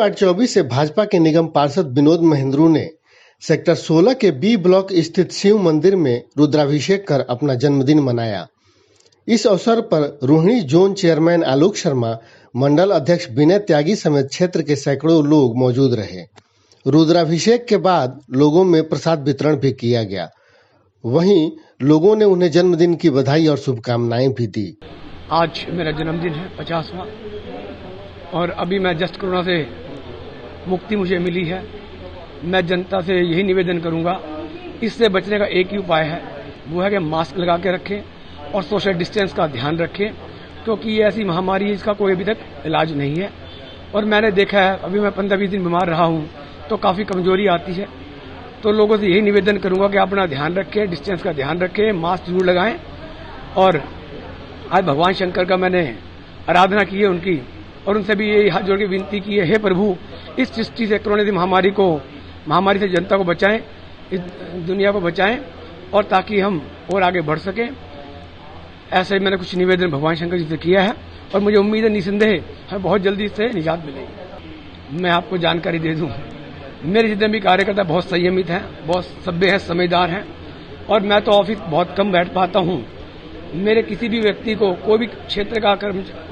Ward 24 से भाजपा के निगम पार्षद विनोद महेंद्रू ने सेक्टर 16 के बी ब्लॉक स्थित शिव मंदिर में रुद्राभिषेक कर अपना जन्मदिन मनाया। इस अवसर पर रोहिणी जोन चेयरमैन आलोक शर्मा, मंडल अध्यक्ष विनय त्यागी समेत क्षेत्र के सैकड़ों लोग मौजूद रहे। रुद्राभिषेक के बाद लोगों में प्रसाद वितरण भी किया गया। वहीं लोगों ने उन्हें जन्मदिन की बधाई और शुभकामनाएं भी दी। आज मेरा जन्मदिन है 50वां और अभी मैं जस्ट कोरोना से मुक्ति मुझे मिली है। मैं जनता से यही निवेदन करूंगा, इससे बचने का एक ही उपाय है, वो है कि मास्क लगा के रखें और सोशल डिस्टेंस का ध्यान रखें, क्योंकि ये ऐसी महामारी है इसका कोई अभी तक इलाज नहीं है। और मैंने देखा है, अभी मैं 15-20 दिन बीमार रहा हूं तो काफी कमजोरी आती है। तो लोगों से यही निवेदन करूंगा कि अपना ध्यान रखें, डिस्टेंस का ध्यान रखें, मास्क जरूर लगाएं। और आज भगवान शंकर का मैंने आराधना की है उनकी, और उनसे भी यही हाथ जोड़ के विनती की है, हे प्रभु इस सृष्टि से, कोरोना महामारी से जनता को बचाएं, इस दुनिया को बचाएं, और ताकि हम और आगे बढ़ सकें। ऐसे मैंने कुछ निवेदन भगवान शंकर जी से किया है और मुझे उम्मीद है निसंदेह हमें बहुत जल्दी इससे निजात मिलेगी। मैं आपको जानकारी दे दूं, मेरे जितने भी कार्यकर्ता बहुत संयमित हैं, बहुत सभ्य हैं, समझदार हैं, और मैं तो ऑफिस बहुत कम बैठ पाता हूं। मेरे किसी भी व्यक्ति को, कोई भी क्षेत्र का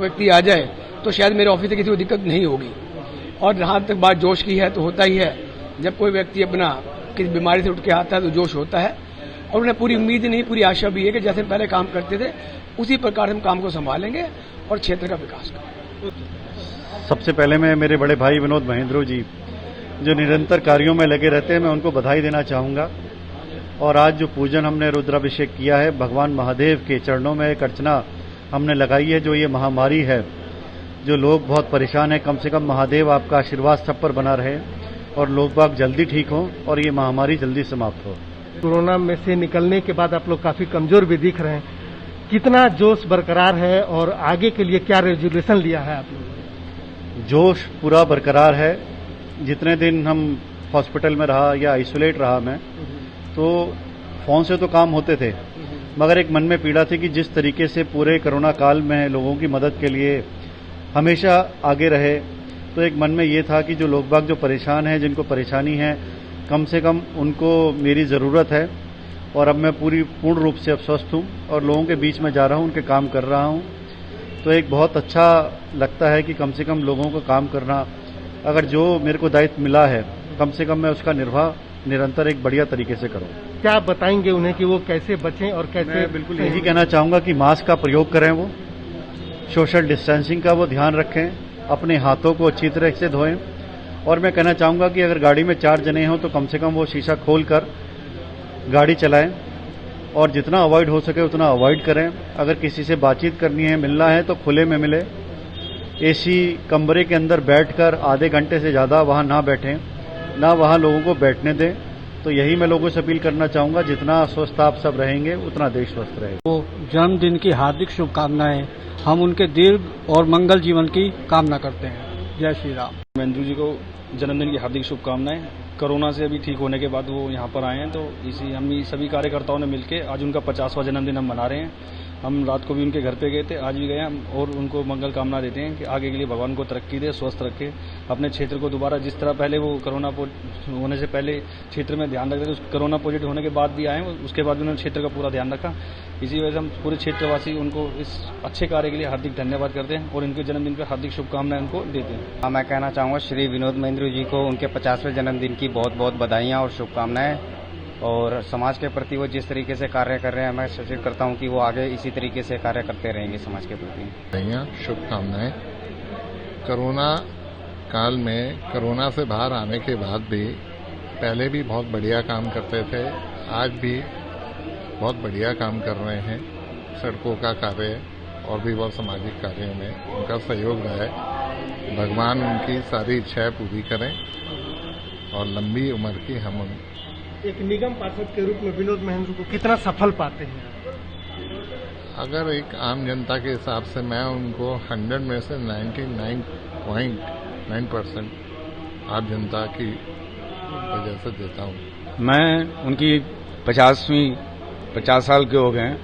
व्यक्ति आ जाए तो शायद मेरे ऑफिस से किसी को दिक्कत नहीं होगी। और जहां तक बात जोश की है, तो होता ही है, जब कोई व्यक्ति अपना किसी बीमारी से उठ के आता है तो जोश होता है। और उन्हें पूरी उम्मीद नहीं, पूरी आशा भी है कि जैसे पहले काम करते थे उसी प्रकार हम काम को संभालेंगे और क्षेत्र का विकास करेंगे। सबसे पहले मैं मेरे बड़े भाई विनोद महेंद्रू जी जो निरंतर कार्यों में लगे रहते हैं, मैं उनको बधाई देना चाहूंगा। और आज जो पूजन हमने रुद्राभिषेक किया है, भगवान महादेव के चरणों में एक अर्चना हमने लगाई है। जो ये महामारी है, जो लोग बहुत परेशान हैं, कम से कम महादेव आपका आशीर्वाद सब पर बना रहे और लोग बाग जल्दी ठीक हों और ये महामारी जल्दी समाप्त हो। कोरोना में से निकलने के बाद आप लोग काफी कमजोर भी दिख रहे हैं, कितना जोश बरकरार है और आगे के लिए क्या रेजोल्यूशन लिया है आप लोग? जोश पूरा बरकरार है। जितने दिन हम हॉस्पिटल में रहा या आइसोलेट रहा मैं, तो फोन से तो काम होते थे, मगर एक मन में पीड़ा थी कि जिस तरीके से पूरे कोरोना काल में लोगों की मदद के लिए हमेशा आगे रहे, तो एक मन में ये था कि जो लोग बाग जो परेशान हैं, जिनको परेशानी है, कम से कम उनको मेरी ज़रूरत है। और अब मैं पूर्ण रूप से अब स्वस्थ हूँ और लोगों के बीच में जा रहा हूँ, उनके काम कर रहा हूँ। तो एक बहुत अच्छा लगता है कि कम से कम लोगों को काम करना, अगर जो मेरे को दायित्व मिला है, कम से कम मैं उसका निर्वाह निरंतर एक बढ़िया तरीके से करूं। क्या बताएंगे उन्हें कि वो कैसे बचें और कैसे? मैं बिल्कुल यही कहना चाहूंगा कि मास्क का प्रयोग करें, वो सोशल डिस्टेंसिंग का वो ध्यान रखें, अपने हाथों को अच्छी तरह से धोएं। और मैं कहना चाहूंगा कि अगर गाड़ी में 4 जने हों तो कम से कम वो शीशा खोलकर गाड़ी चलाएं और जितना अवॉइड हो सके उतना अवॉइड करें। अगर किसी से बातचीत करनी है, मिलना है, तो खुले में मिले। एसी कमरे के अंदर बैठकर आधे घंटे से ज्यादा वहां ना बैठें, ना वहां लोगों को बैठने दें। तो यही मैं लोगों से अपील करना चाहूंगा, जितना स्वस्थ आप सब रहेंगे उतना देश स्वस्थ रहेगा। वो जन्मदिन की हार्दिक शुभकामनाएं, हम उनके दीर्घ और मंगल जीवन की कामना करते हैं। जय श्री राम। महेंद्रू जी को जन्मदिन की हार्दिक शुभकामनाएं। कोरोना से अभी ठीक होने के बाद वो यहाँ पर आए हैं, तो हम सभी कार्यकर्ताओं ने मिलकर आज उनका 50वां जन्मदिन हम मना रहे हैं। हम रात को भी उनके घर पे गए थे, आज भी गए हम, और उनको मंगल कामना देते हैं कि आगे के लिए भगवान को तरक्की दे, स्वस्थ रखे, अपने क्षेत्र को दोबारा जिस तरह पहले वो कोरोना होने से पहले क्षेत्र में ध्यान रखते थे, कोरोना पॉजिटिव होने के बाद भी आए, उसके बाद भी उन्होंने क्षेत्र का पूरा ध्यान रखा। इसी वजह से हम पूरे क्षेत्रवासी उनको इस अच्छे कार्य के लिए हार्दिक धन्यवाद करते हैं और इनके जन्मदिन पर हार्दिक शुभकामनाएं उनको देते हैं। मैं कहना चाहूँगा श्री विनोद महेंद्रू जी को उनके 50वें जन्मदिन की बहुत बहुत बधाइयाँ और शुभकामनाएं। और समाज के प्रति वो जिस तरीके से कार्य कर रहे हैं, मैं सचेत करता हूं कि वो आगे इसी तरीके से कार्य करते रहेंगे समाज के प्रति। शुभकामनाएं। कोरोना काल में, कोरोना से बाहर आने के बाद भी पहले भी बहुत बढ़िया काम करते थे, आज भी बहुत बढ़िया काम कर रहे हैं। सड़कों का कार्य और भी बहुत सामाजिक कार्यों में उनका सहयोग रहा है। भगवान उनकी सारी इच्छाएं पूरी करें और लंबी उम्र की हम एक निगम पार्षद के रूप में विनोद महेंद्रू को कितना सफल पाते हैं? अगर एक आम जनता के हिसाब से मैं उनको 100 में से 99.9% आम जनता की वजह से देता हूँ। मैं उनकी 50 साल के हो गए हैं।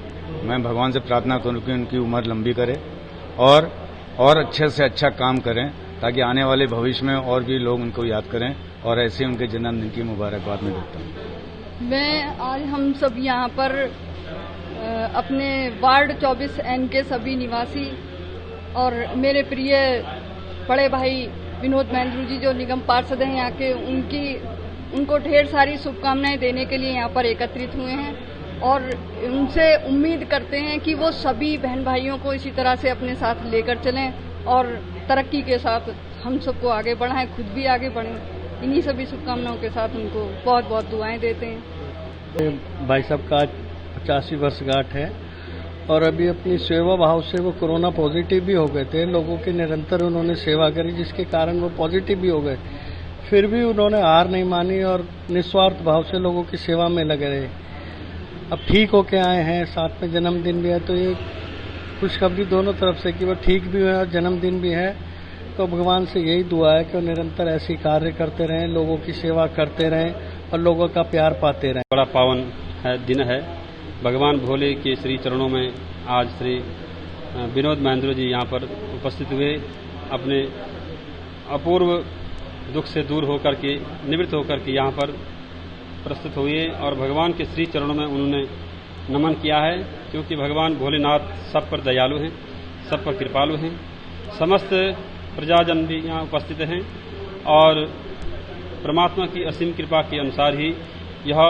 मैं भगवान से प्रार्थना करूँ कि उनकी उम्र लंबी करे और अच्छे से अच्छा काम करें ताकि आने वाले भविष्य में और भी लोग उनको याद करें और ऐसे उनके जन्मदिन की मुबारकबाद मैं देता हूँ। मैं आज हम सब यहाँ पर अपने वार्ड 24N के सभी निवासी और मेरे प्रिय बड़े भाई विनोद महेंद्रू जी जो निगम पार्षद हैं यहाँ के, उनको ढेर सारी शुभकामनाएं देने के लिए यहाँ पर एकत्रित हुए हैं और उनसे उम्मीद करते हैं कि वो सभी बहन भाइयों को इसी तरह से अपने साथ लेकर चलें और तरक्की के साथ हम सबको आगे बढ़ाएं, खुद भी आगे बढ़ें। इन्हीं सभी शुभकामनाओं के साथ उनको बहुत बहुत दुआएं देते हैं। भाई साहब का 85 वर्षगांठ है और अभी अपनी सेवा भाव से वो कोरोना पॉजिटिव भी हो गए थे। लोगों की निरंतर उन्होंने सेवा करी जिसके कारण वो पॉजिटिव भी हो गए, फिर भी उन्होंने हार नहीं मानी और निस्वार्थ भाव से लोगों की सेवा में लगे रहे। अब ठीक होके आए हैं, साथ में जन्मदिन भी है, तो ये खुशखबरी दोनों तरफ से कि वो ठीक भी है और जन्मदिन भी है। तो भगवान से यही दुआ है कि वो निरंतर ऐसी कार्य करते रहें, लोगों की सेवा करते रहें और लोगों का प्यार पाते रहें। बड़ा पावन दिन है। भगवान भोले के श्री चरणों में आज श्री विनोद महेंद्रू जी यहाँ पर उपस्थित हुए, अपने अपूर्व दुख से दूर होकर के, निवृत्त होकर के यहाँ पर प्रस्तुत हुए और भगवान के श्री चरणों में उन्होंने नमन किया है, क्योंकि भगवान भोलेनाथ सब पर दयालु हैं, सब पर कृपालु हैं। समस्त प्रजाजन भी यहाँ उपस्थित हैं और परमात्मा की असीम कृपा के अनुसार ही यह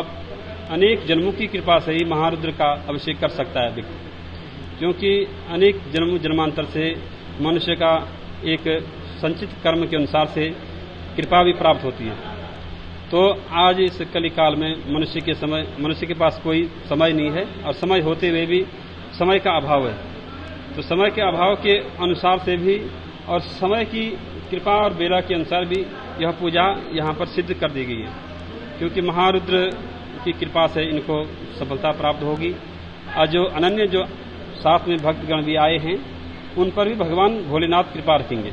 अनेक जन्मों की कृपा से ही महारुद्र का अभिषेक कर सकता है व्यक्ति, क्योंकि अनेक जन्मांतर से मनुष्य का एक संचित कर्म के अनुसार से कृपा भी प्राप्त होती है। तो आज इस कलिकाल में मनुष्य के पास कोई समय नहीं है और समय होते हुए भी समय का अभाव है। तो समय के अभाव के अनुसार से भी और समय की कृपा और बेला के अनुसार भी यह पूजा यहाँ पर सिद्ध कर दी गई है, क्योंकि महारुद्र की कृपा से इनको सफलता प्राप्त होगी। और जो अनन्य जो साथ में भक्तगण भी आए हैं उन पर भी भगवान भोलेनाथ कृपा रखेंगे।